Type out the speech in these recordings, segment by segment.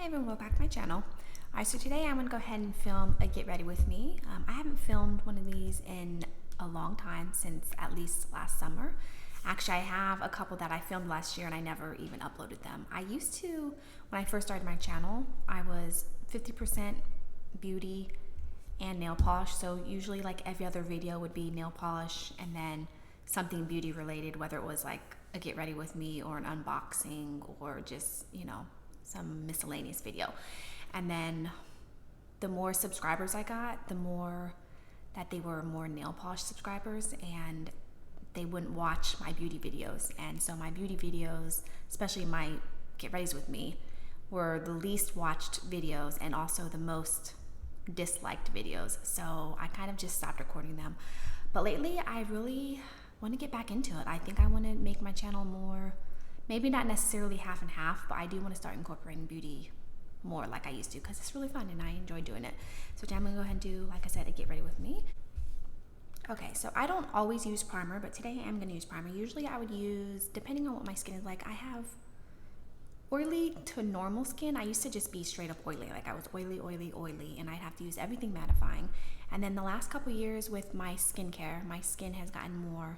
Hey everyone, welcome back to my channel. Alright, so today I'm going to go ahead and film a get ready with me. I haven't filmed one of these in a long time, since at least last summer. Actually, I have a couple that I filmed last year and I never even uploaded them. I used to, when I first started my channel, I was 50% beauty and nail polish. So usually like every other video would be nail polish and then something beauty related, whether it was like a get ready with me or an unboxing or just, some miscellaneous video. And then the more subscribers I got, the more that they were more nail polish subscribers and they wouldn't watch my beauty videos. And so my beauty videos, especially my get readys with me, were the least watched videos and also the most disliked videos. So I kind of just stopped recording them. But lately I really want to get back into it. I think I want to make my channel more, maybe not necessarily half and half, but I do want to start incorporating beauty more like I used to, because it's really fun and I enjoy doing it. So today I'm going to go ahead and do, like I said, a get ready with me. Okay, so I don't always use primer, but today I am going to use primer. Usually I would use, depending on what my skin is like, I have oily to normal skin. I used to just be straight up oily, like I was oily, and I'd have to use everything mattifying. And then the last couple years with my skincare, my skin has gotten more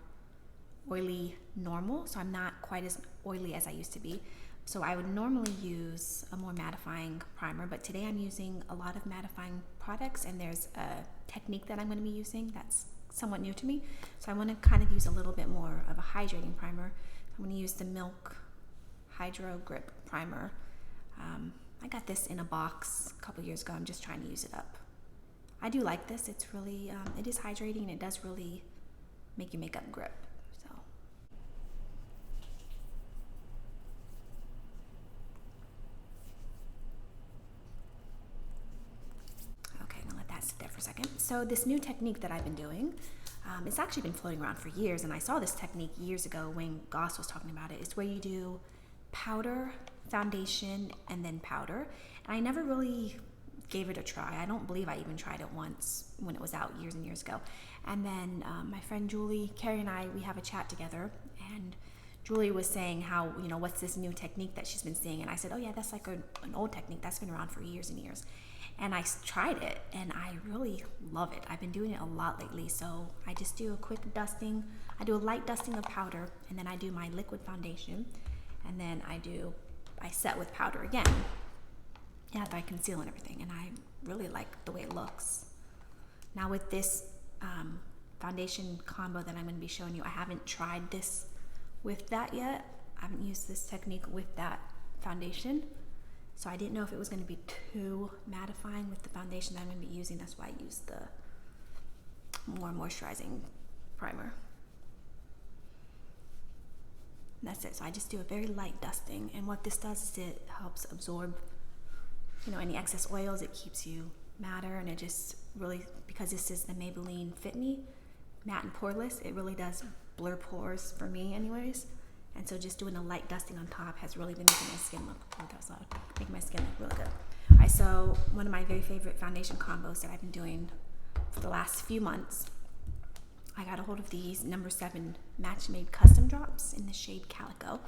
oily normal, so I'm not quite as oily as I used to be. So I would normally use a more mattifying primer, but today I'm using a lot of mattifying products, and there's a technique that I'm going to be using that's somewhat new to me. So I want to kind of use a little bit more of a hydrating primer. I'm going to use the Milk Hydro Grip Primer. I got this in a box a couple years ago. I'm just trying to use it up. I do like this. It's really, it is hydrating and it does really make your makeup grip. There for a second. So this new technique that I've been doing, it's actually been floating around for years, and I saw this technique years ago when Goss was talking about it. It's where you do powder, foundation, and then powder. And I never really gave it a try. I don't believe I even tried it once when it was out years and years ago. And then my friend Julie, Carrie and I, we have a chat together, and Julie was saying how, what's this new technique that she's been seeing? And I said, oh yeah, that's like an old technique that's been around for years and years. And I tried it and I really love it. I've been doing it a lot lately. So I just do a quick dusting. I do a light dusting of powder, and then I do my liquid foundation, and then I set with powder again after I conceal and everything. And I really like the way it looks. Now with this foundation combo that I'm going to be showing you, I haven't tried this with that yet. I haven't used this technique with that foundation. So I didn't know if it was going to be too mattifying with the foundation that I'm going to be using. That's why I used the more moisturizing primer. And that's it. So I just do a very light dusting. And what this does is it helps absorb, any excess oils. It keeps you matter, and it just really, because this is the Maybelline Fit Me Matte and Poreless, it really does blur pores for me anyways. And so just doing a light dusting on top has really been making my skin look, making my skin look really good. All right, so one of my very favorite foundation combos that I've been doing for the last few months, I got a hold of these number 7 Match Made Custom Drops in the shade Calico.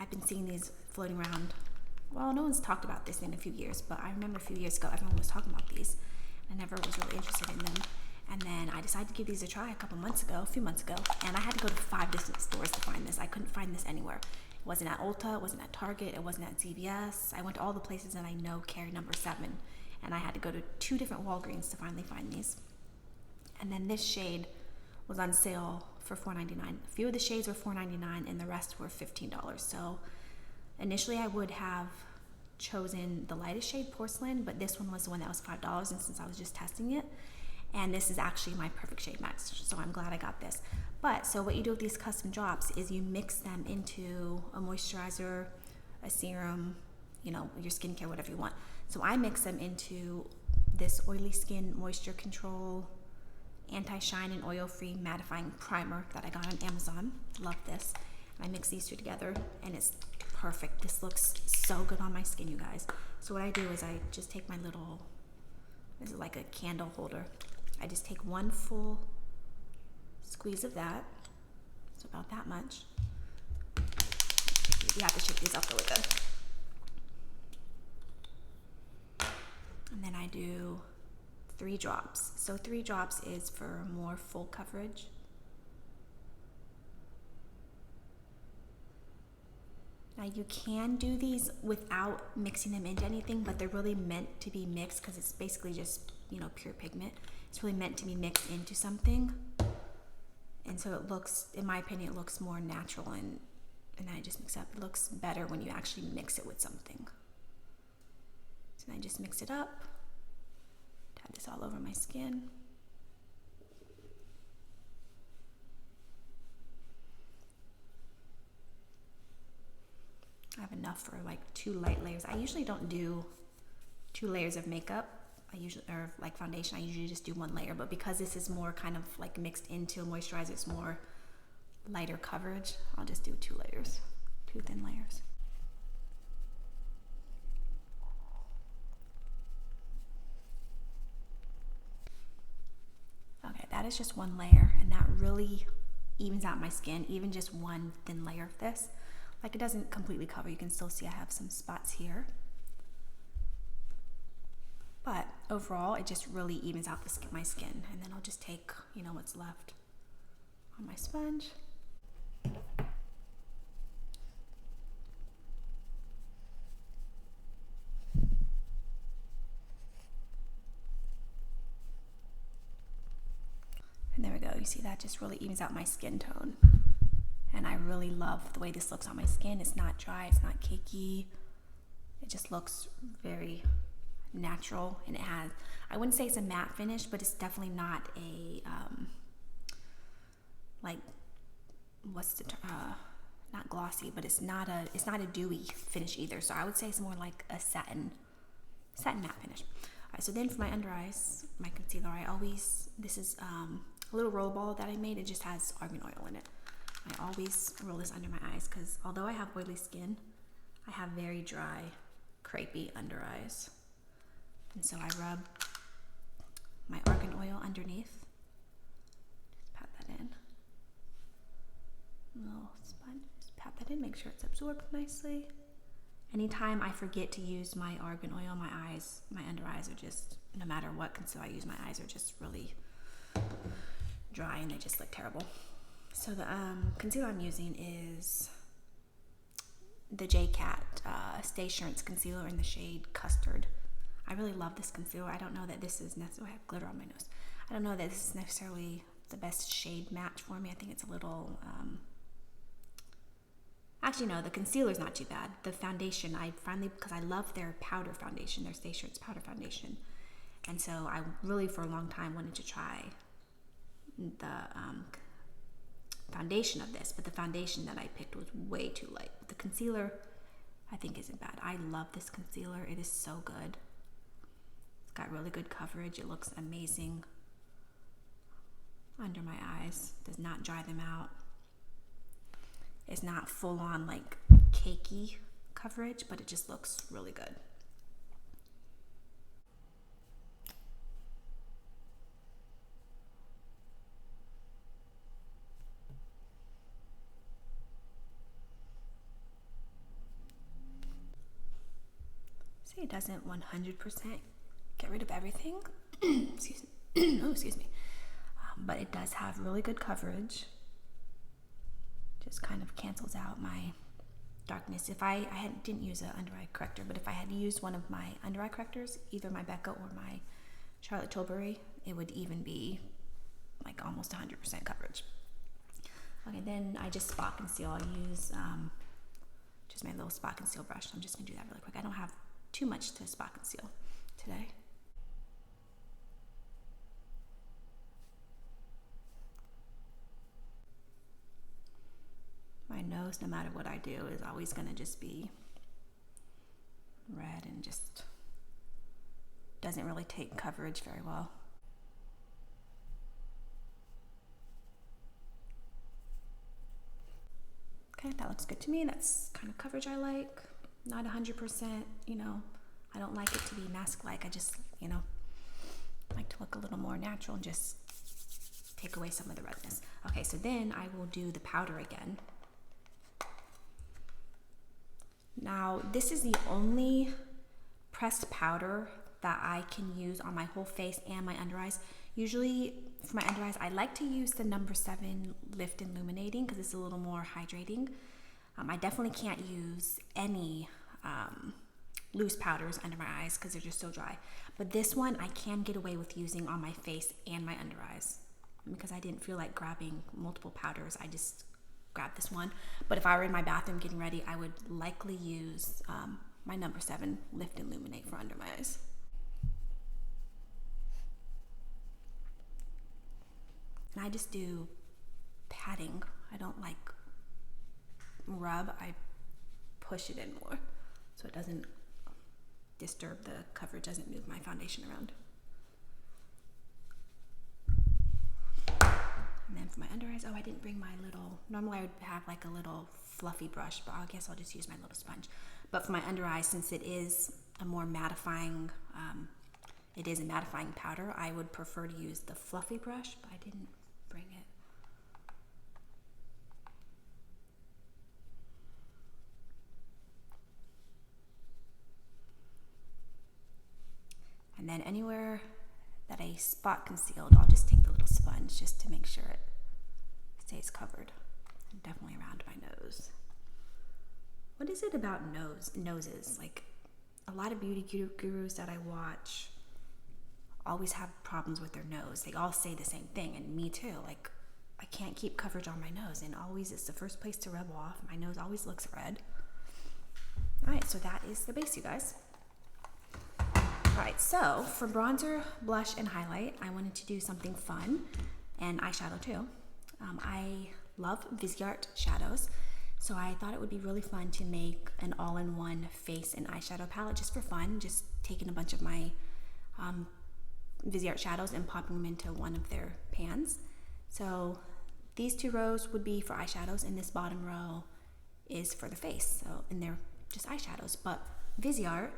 I've been seeing these floating around. Well, no one's talked about this in a few years, but I remember a few years ago everyone was talking about these. I never was really interested in them. And then I decided to give these a try a few months ago, and I had to go to 5 different stores to find this. I couldn't find this anywhere. It wasn't at Ulta, it wasn't at Target, it wasn't at CVS. I went to all the places that I know carry number 7, and I had to go to 2 different Walgreens to finally find these. And then this shade was on sale for $4.99. A few of the shades were $4.99 and the rest were $15. So initially I would have chosen the lightest shade, Porcelain, but this one was the one that was $5, and since I was just testing it, and this is actually my perfect shade match, so I'm glad I got this. But so what you do with these custom drops is you mix them into a moisturizer, a serum, your skincare, whatever you want. So I mix them into this oily skin moisture control, anti-shine and oil-free mattifying primer that I got on Amazon. Love this. I mix these 2 together and it's perfect. This looks so good on my skin, you guys. So what I do is I just take my little, this is like a candle holder. I just take 1 full squeeze of that. So about that much. You have to shake these up really good. And then I do 3 drops. So 3 drops is for more full coverage. Now you can do these without mixing them into anything, but they're really meant to be mixed because it's basically just, you know, pure pigment. It's really meant to be mixed into something. And so it looks, in my opinion, it looks more natural, and I just mix it up. It looks better when you actually mix it with something. So then I just mix it up, dab this all over my skin. I have enough for like 2 light layers. I usually don't do 2 layers of makeup. Or like foundation, I usually just do 1 layer, but because this is more kind of like mixed into moisturizer, it's more lighter coverage, I'll just do 2 layers, 2 thin layers. Okay, that is just 1 layer, and that really evens out my skin. Even just 1 thin layer of this, like, it doesn't completely cover. You can still see I have some spots here. But overall, it just really evens out my skin. And then I'll just take, you know, what's left on my sponge. And there we go. You see that just really evens out my skin tone. And I really love the way this looks on my skin. It's not dry, it's not cakey. It just looks very natural, and it has, I wouldn't say it's a matte finish, but it's definitely not a like, what's the not glossy, but it's not a dewy finish either. So I would say it's more like a satin matte finish. All right, so then for my under eyes, my concealer, this is a little roll ball that I made. It just has argan oil in it. I always roll this under my eyes because although I have oily skin, I have very dry, crepey under eyes. And so I rub my argan oil underneath. Just pat that in. Little sponge, just pat that in, make sure it's absorbed nicely. Anytime I forget to use my argan oil, my under eyes are just, no matter what concealer I use, my eyes are just really dry and they just look terrible. So the concealer I'm using is the J-Cat Stay Assurance Concealer in the shade Custard. I really love this concealer. I don't know that this is necessarily, I have glitter on my nose. I don't know that this is necessarily the best shade match for me. I think it's a little, actually no, the concealer's not too bad. The foundation, I finally, because I love their powder foundation, their Stay Assurance powder foundation. And so I really, for a long time, wanted to try the foundation of this, but the foundation that I picked was way too light. The concealer, I think, isn't bad. I love this concealer. It is so good. Got really good coverage. It looks amazing under my eyes. Does not dry them out. It's not full on like cakey coverage, but it just looks really good. See, it doesn't 100% get rid of everything. Excuse me. Oh, excuse me. But it does have really good coverage. Just kind of cancels out my darkness. If I didn't use an under eye corrector, but if I had used one of my under eye correctors, either my Becca or my Charlotte Tilbury, it would even be like almost 100% coverage. Okay, then I just spot conceal. I use just my little spot conceal brush. So I'm just gonna do that really quick. I don't have too much to spot conceal today. My nose, no matter what I do, is always going to just be red and just doesn't really take coverage very well. Okay, that looks good to me. That's kind of coverage I like. Not 100%, you know, I don't like it to be mask-like. I just, you know, like to look a little more natural and just take away some of the redness. Okay, so then I will do the powder again. Now, this is the only pressed powder that I can use on my whole face and my under eyes. Usually for my under eyes, I like to use the number 7 Lift Illuminating because it's a little more hydrating. I definitely can't use any loose powders under my eyes because they're just so dry. But this one I can get away with using on my face and my under eyes because I didn't feel like grabbing multiple powders. I just grabbed this one. But if I were in my bathroom getting ready, I would likely use my number 7 Lift Illuminate for under my eyes. And I just do patting. I don't like rub. I push it in more so it doesn't disturb the coverage, doesn't move my foundation around. And then for my under eyes, oh, I didn't bring my little, normally I would have like a little fluffy brush, but I guess I'll just use my little sponge. But for my under eyes, since it is a more mattifying, it is a mattifying powder, I would prefer to use the fluffy brush, but I didn't bring it. And then anywhere that I spot concealed, I'll just take the little sponge just to make sure it stays covered. And definitely around my nose. What is it about noses? Like a lot of beauty gurus that I watch always have problems with their nose. They all say the same thing, and me too. Like I can't keep coverage on my nose, and always it's the first place to rub off. My nose always looks red. All right, so that is the base, you guys. Alright, so for bronzer, blush, and highlight, I wanted to do something fun, and eyeshadow too. I love Viseart shadows, so I thought it would be really fun to make an all-in-one face and eyeshadow palette just for fun, just taking a bunch of my Viseart shadows and popping them into one of their pans. So these 2 rows would be for eyeshadows, and this bottom row is for the face, so, and they're just eyeshadows. But Viseart,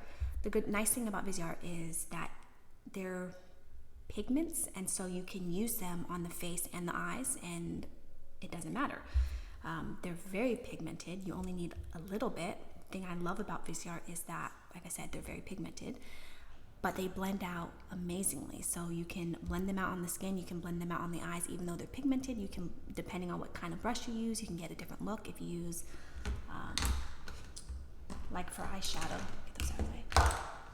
the nice thing about Viseart is that they're pigments, and so you can use them on the face and the eyes, and it doesn't matter. They're very pigmented. You only need a little bit. The thing I love about Viseart is that, like I said, they're very pigmented, but they blend out amazingly. So you can blend them out on the skin, you can blend them out on the eyes, even though they're pigmented. You can, depending on what kind of brush you use, you can get a different look. If you use, like for eyeshadow, get those out of the way.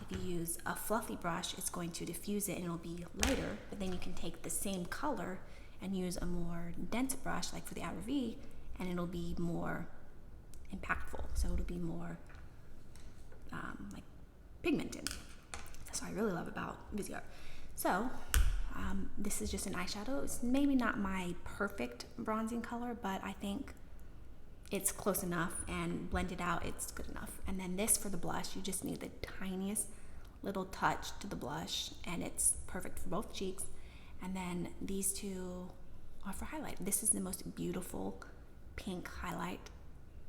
If you use a fluffy brush, it's going to diffuse it and it'll be lighter, but then you can take the same color and use a more dense brush, like for the outer V, and it'll be more impactful. So it'll be more like pigmented. That's what I really love about Viseart. So this is just an eyeshadow. It's maybe not my perfect bronzing color, but I think it's close enough, and blended out, it's good enough. And then this for the blush, you just need the tiniest little touch to the blush, and it's perfect for both cheeks. And then these 2 are for highlight. This is the most beautiful pink highlight.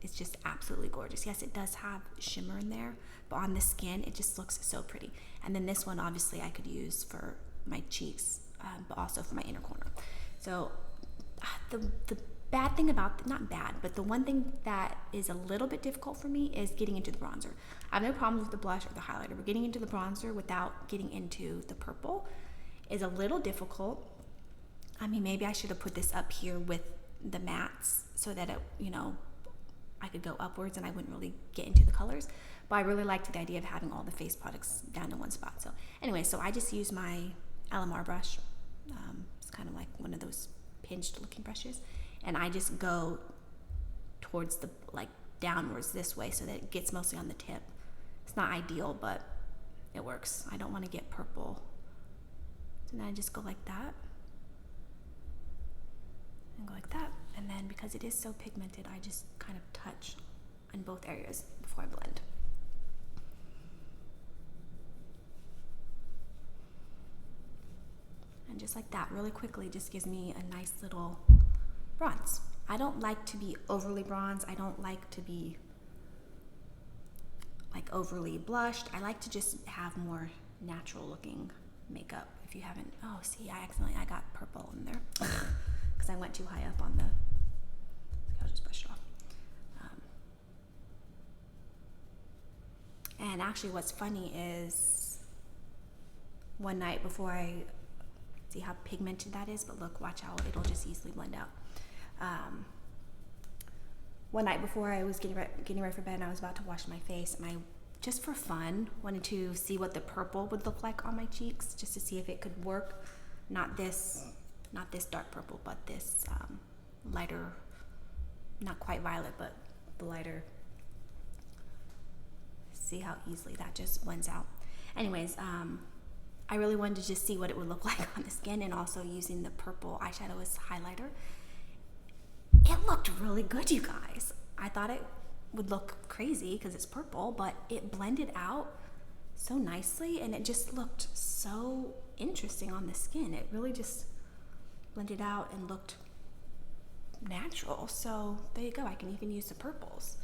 It's just absolutely gorgeous. Yes, it does have shimmer in there, but on the skin, it just looks so pretty. And then this one, obviously, I could use for my cheeks, but also for my inner corner. So the bad thing about, not bad, but the one thing that is a little bit difficult for me is getting into the bronzer. I have no problems with the blush or the highlighter, but getting into the bronzer without getting into the purple is a little difficult. I mean, maybe I should have put this up here with the mattes so that it, you know, I could go upwards and I wouldn't really get into the colors. But I really liked the idea of having all the face products down in one spot. So anyway, so I just use my LMR brush. It's kind of like one of those hinged looking brushes. And I just go towards the, like downwards this way so that it gets mostly on the tip. It's not ideal, but it works. I don't want to get purple. So then I just go like that. And go like that. And then because it is so pigmented, I just kind of touch on both areas before I blend. And just like that, really quickly, just gives me a nice little bronze. I don't like to be overly bronzed. I don't like to be like overly blushed. I like to just have more natural looking makeup. If you haven't, oh, see, I got purple in there because I went too high up on the, I'll just brush it off. And actually what's funny is one night before I see how pigmented that is, but look, watch how it'll just easily blend out. One night before I was getting ready for bed and I was about to wash my face, and I, just for fun, wanted to see what the purple would look like on my cheeks, just to see if it could work. Not this dark purple, but this lighter, not quite violet, but the lighter. See how easily that just blends out. Anyways, I really wanted to just see what it would look like on the skin, and also using the purple eyeshadow as highlighter. It looked really good, you guys. I thought it would look crazy because it's purple, but it blended out so nicely, and it just looked so interesting on the skin. It really just blended out and looked natural. So there you go. I can even use the purples.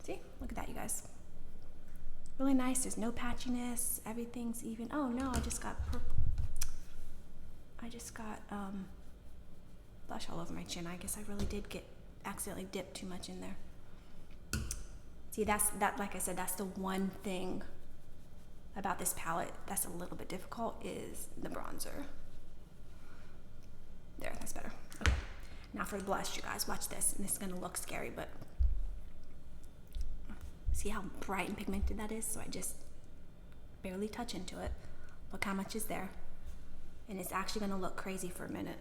See, look at that, you guys. Really nice. There's no patchiness. Everything's even. Oh no, I just got purple. I just got blush all over my chin. I guess I really did accidentally dip too much in there. See, like I said, that's the one thing about this palette that's a little bit difficult, is the bronzer. There, that's better. Okay, now for the blush, you guys, watch this. And this is gonna look scary, but see how bright and pigmented that is? So I just barely touch into it. Look how much is there. And it's actually gonna look crazy for a minute.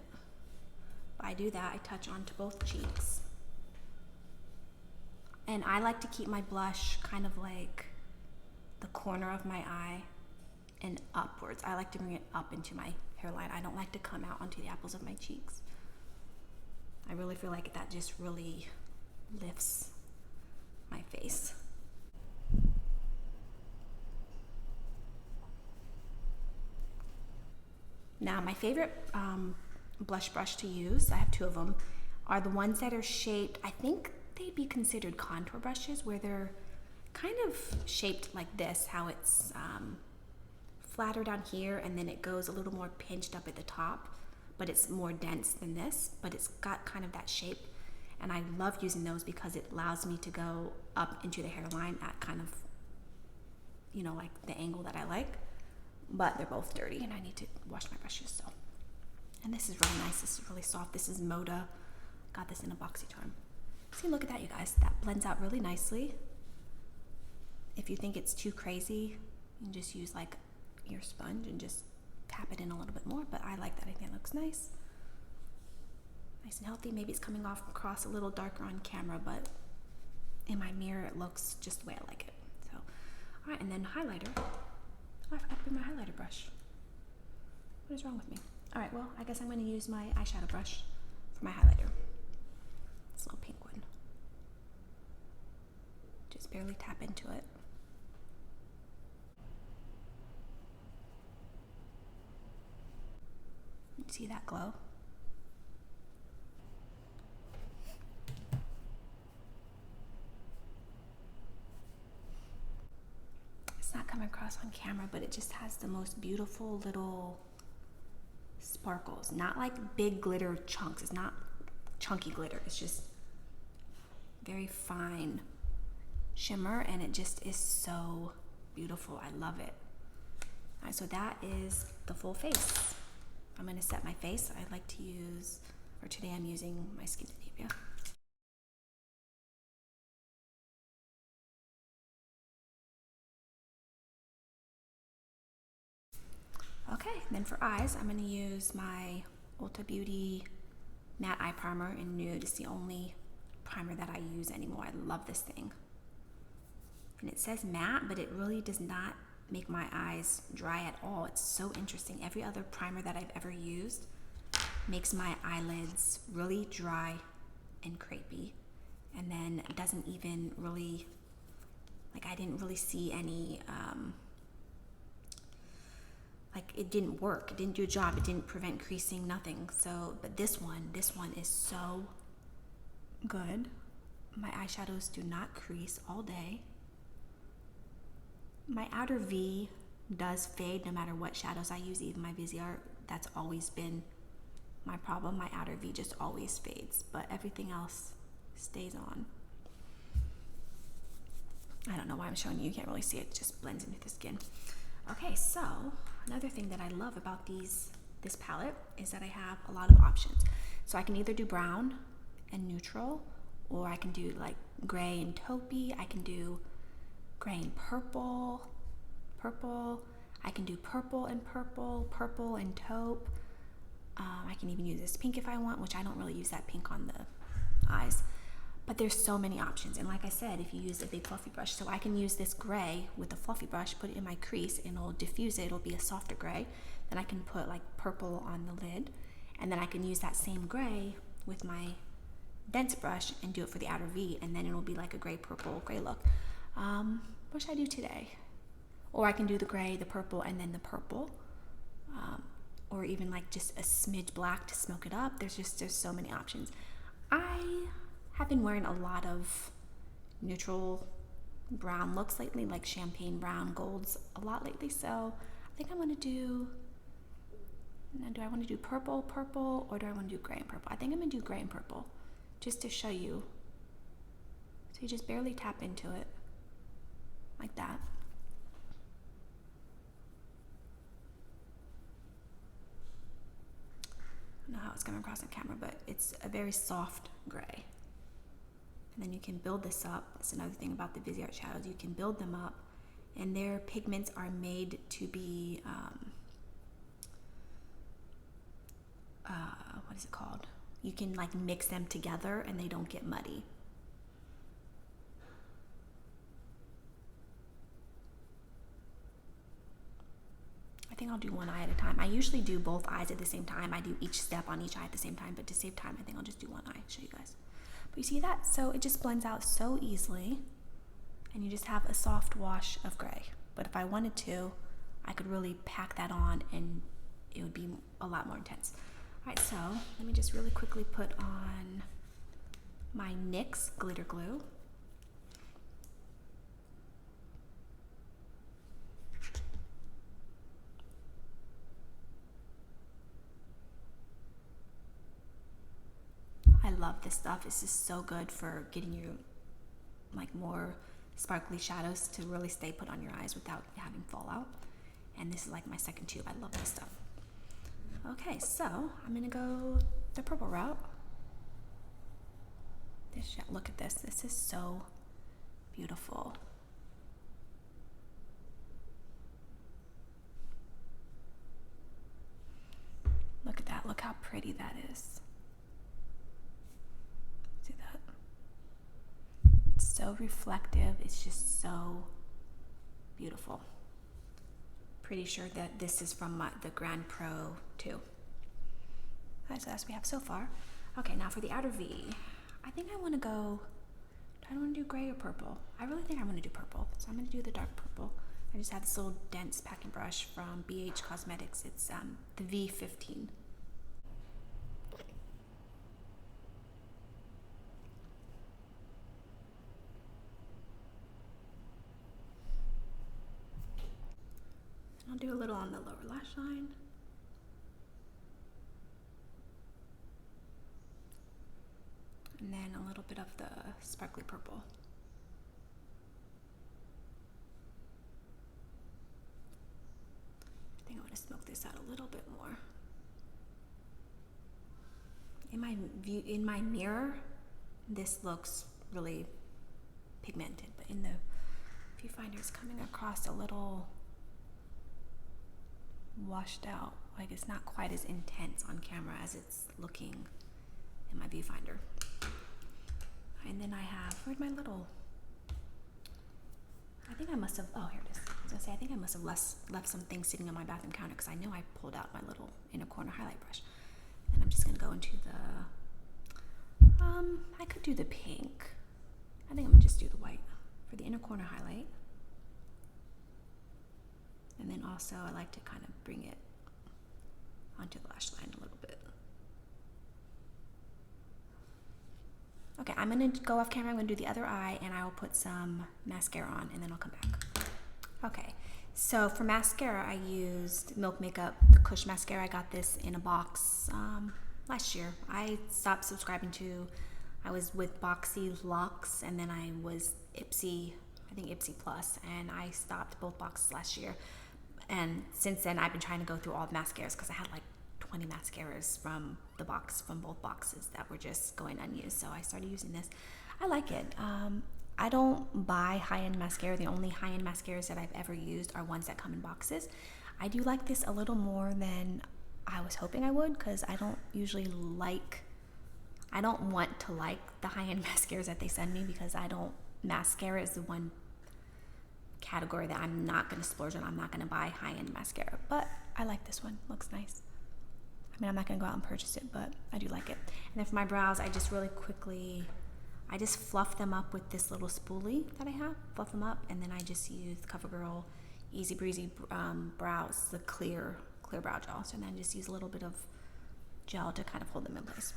But I do that, I touch onto both cheeks. And I like to keep my blush kind of like the corner of my eye and upwards. I like to bring it up into my hairline. I don't like to come out onto the apples of my cheeks. I really feel like that just really lifts my face. Now, my favorite blush brush to use, I have two of them, are the ones that are shaped, I think they'd be considered contour brushes, where they're kind of shaped like this, how it's flatter down here and then it goes a little more pinched up at the top, but it's more dense than this, but it's got kind of that shape. And I love using those because it allows me to go up into the hairline at kind of, you know, like the angle that I like. But they're both dirty and I need to wash my brushes. So, and this is really nice. This is really soft. This is Moda. Got this in a BoxyCharm. See, look at that, you guys. That blends out really nicely. If you think it's too crazy, you can just use like your sponge and just tap it in a little bit more. But I like that. I think it looks nice. Nice and healthy. Maybe it's coming off across a little darker on camera, but in my mirror it looks just the way I like it. So, all right, and then highlighter. Oh, I forgot to bring my highlighter brush. What is wrong with me? All right, well, I guess I'm going to use my eyeshadow brush for my highlighter. This little pink one. Just barely tap into it. See that glow? It's not coming across on camera, but it just has the most beautiful little sparkles. Not like big glitter chunks. It's not chunky glitter. It's just very fine shimmer, and it just is so beautiful. I love it. All right, so that is the full face. I'm going to set my face. I like to use, or today I'm using my Skin Academia. Okay, then for eyes, I'm going to use my Ulta Beauty Matte Eye Primer in Nude. It's the only primer that I use anymore. I love this thing. And it says matte, but it really does not make my eyes dry at all. It's so interesting. Every other primer that I've ever used makes my eyelids really dry and crepey, and then it doesn't even really, like, I didn't really see any like it didn't work. It didn't do a job. It didn't prevent creasing, nothing. So, but this one is so good. My eyeshadows do not crease all day. My outer V does fade no matter what shadows I use, even my Viseart. That's always been my problem. My outer V just always fades, but everything else stays on. I don't know why I'm showing you. You can't really see it. It just blends into the skin. Okay, so another thing that I love about this palette is that I have a lot of options. So I can either do brown and neutral, or I can do like gray and taupey. I can do gray and purple. I can do purple and purple and taupe. I can even use this pink if I want, which I don't really use that pink on the eyes. But there's so many options. And like I said, if you use a big fluffy brush, so I can use this gray with a fluffy brush, put it in my crease, and it'll diffuse it. It'll be a softer gray. Then I can put like purple on the lid. And then I can use that same gray with my dense brush and do it for the outer V. And then it'll be like a gray look. What should I do today? Or I can do the gray, the purple, and then the purple. Or even like just a smidge black to smoke it up. There's so many options. I have been wearing a lot of neutral brown looks lately, like champagne brown golds a lot lately. So I think I'm gonna do, do I want to do purple, or do I want to do gray and purple? I think I'm gonna do gray and purple just to show you. So you just barely tap into it like that. I don't know how it's coming across on camera, but it's a very soft gray. And then you can build this up. That's another thing about the Viseart shadows. You can build them up, and their pigments are made to be, what is it called? You can like mix them together and they don't get muddy. I think I'll do one eye at a time. I usually do both eyes at the same time. I do each step on each eye at the same time, but to save time, I think I'll just do one eye, show you guys. But you see that? So it just blends out so easily, and you just have a soft wash of gray. But if I wanted to, I could really pack that on and it would be a lot more intense. All right, so let me just really quickly put on my Nyx Glitter Glue. I love this stuff. This is so good for getting you like more sparkly shadows to really stay put on your eyes without having fallout. And this is like my second tube. I love this stuff. Okay, so I'm gonna go the purple route. Look at this. This is so beautiful. Look at that. Look how pretty that is. See that? It's so reflective. It's just so beautiful. Pretty sure that this is from the Grand Pro 2. Alright, so that's what we have so far. Okay, now for the outer V. I think I want to go, do I want to do gray or purple? I really think I want to do purple. So I'm going to do the dark purple. I just have this little dense packing brush from BH Cosmetics. It's the V15. I'll do a little on the lower lash line. And then a little bit of the sparkly purple. I think I want to smoke this out a little bit more. In my mirror, this looks really pigmented, but in the viewfinder it's coming across a little washed out. Like it's not quite as intense on camera as it's looking in my viewfinder. And then I have, where'd my little, I think I must have, oh here it is. I was gonna say, I think I must have left some things sitting on my bathroom counter because I know I pulled out my little inner corner highlight brush. And I'm just gonna go into the, I could do the pink. I think I'm gonna just do the white for the inner corner highlight. And then also I like to kind of bring it onto the lash line a little bit. Okay, I'm gonna go off camera, I'm gonna do the other eye and I will put some mascara on and then I'll come back. Okay, so for mascara I used Milk Makeup, the Kush mascara. I got this in a box last year. I stopped subscribing to, I was with Boxy Luxe and then I was Ipsy, I think Ipsy Plus, and I stopped both boxes last year. And since then, I've been trying to go through all the mascaras because I had like 20 mascaras from the box, from both boxes, that were just going unused. So I started using this. I like it. I don't buy high-end mascara. The only high-end mascaras that I've ever used are ones that come in boxes. I do like this a little more than I was hoping I would, because I don't usually I don't want to like the high-end mascaras that they send me, because mascara is the one category that I'm not going to splurge on. I'm not going to buy high-end mascara, but I like this one. Looks nice. I mean, I'm not going to go out and purchase it, but I do like it. And then for my brows, I just really quickly, I just fluff them up with this little spoolie that I have. Fluff them up, and then I just use CoverGirl Easy Breezy Brows, the clear brow gel. So then I just use a little bit of gel to kind of hold them in place.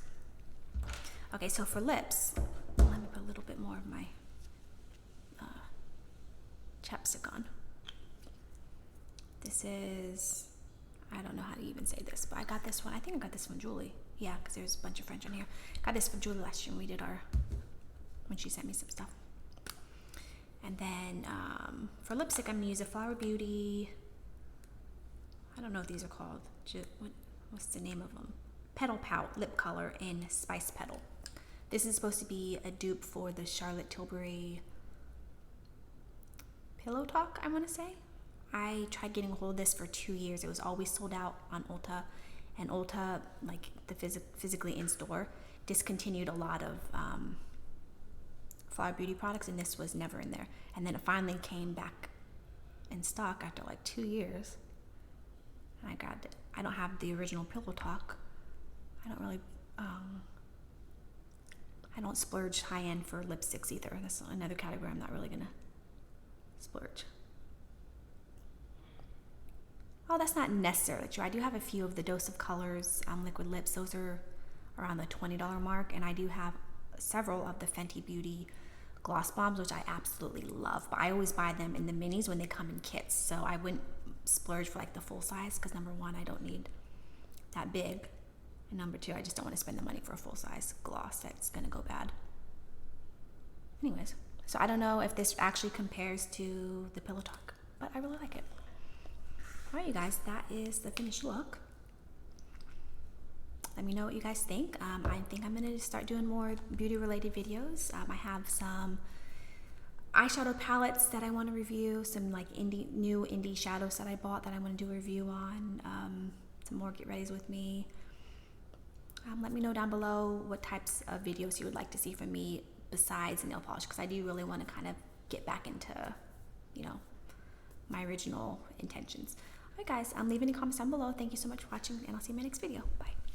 Okay, so for lips, let me put a little bit more of my chapstick on. This is, I don't know how to even say this, but I got this one. I think I got this from Julie. Yeah, because there's a bunch of French on here. Got this from Julie last year when we did when she sent me some stuff. And then for lipstick, I'm gonna use a Flower Beauty. I don't know what these are called. What's the name of them? Petal Pout lip color in Spice Petal. This is supposed to be a dupe for the Charlotte Tilbury Pillow Talk, I want to say. I tried getting a hold of this for 2 years. It was always sold out on Ulta, and Ulta, like the physically in store, discontinued a lot of Flower Beauty products, and this was never in there. And then it finally came back in stock after like 2 years. And I got it. I don't have the original Pillow Talk. I don't really, I don't splurge high end for lipsticks either. That's another category I'm not really gonna splurge. Oh, that's not necessarily true. I do have a few of the Dose of Colors liquid lips. Those are around the $20 mark, and I do have several of the Fenty Beauty gloss bombs, which I absolutely love, but I always buy them in the minis when they come in kits, so I wouldn't splurge for like the full size, because number one, I don't need that big, and number two, I just don't want to spend the money for a full size gloss that's gonna go bad. Anyways, so I don't know if this actually compares to the Pillow Talk, but I really like it. All right, you guys, that is the finished look. Let me know what you guys think. I think I'm gonna start doing more beauty related videos. I have some eyeshadow palettes that I want to review, some like new indie shadows that I bought that I want to do a review on, some more get readies with me. Let me know down below what types of videos you would like to see from me besides nail polish, because I do really want to kind of get back into, my original intentions. All right, guys, leave any comments down below. Thank you so much for watching, and I'll see you in my next video. Bye.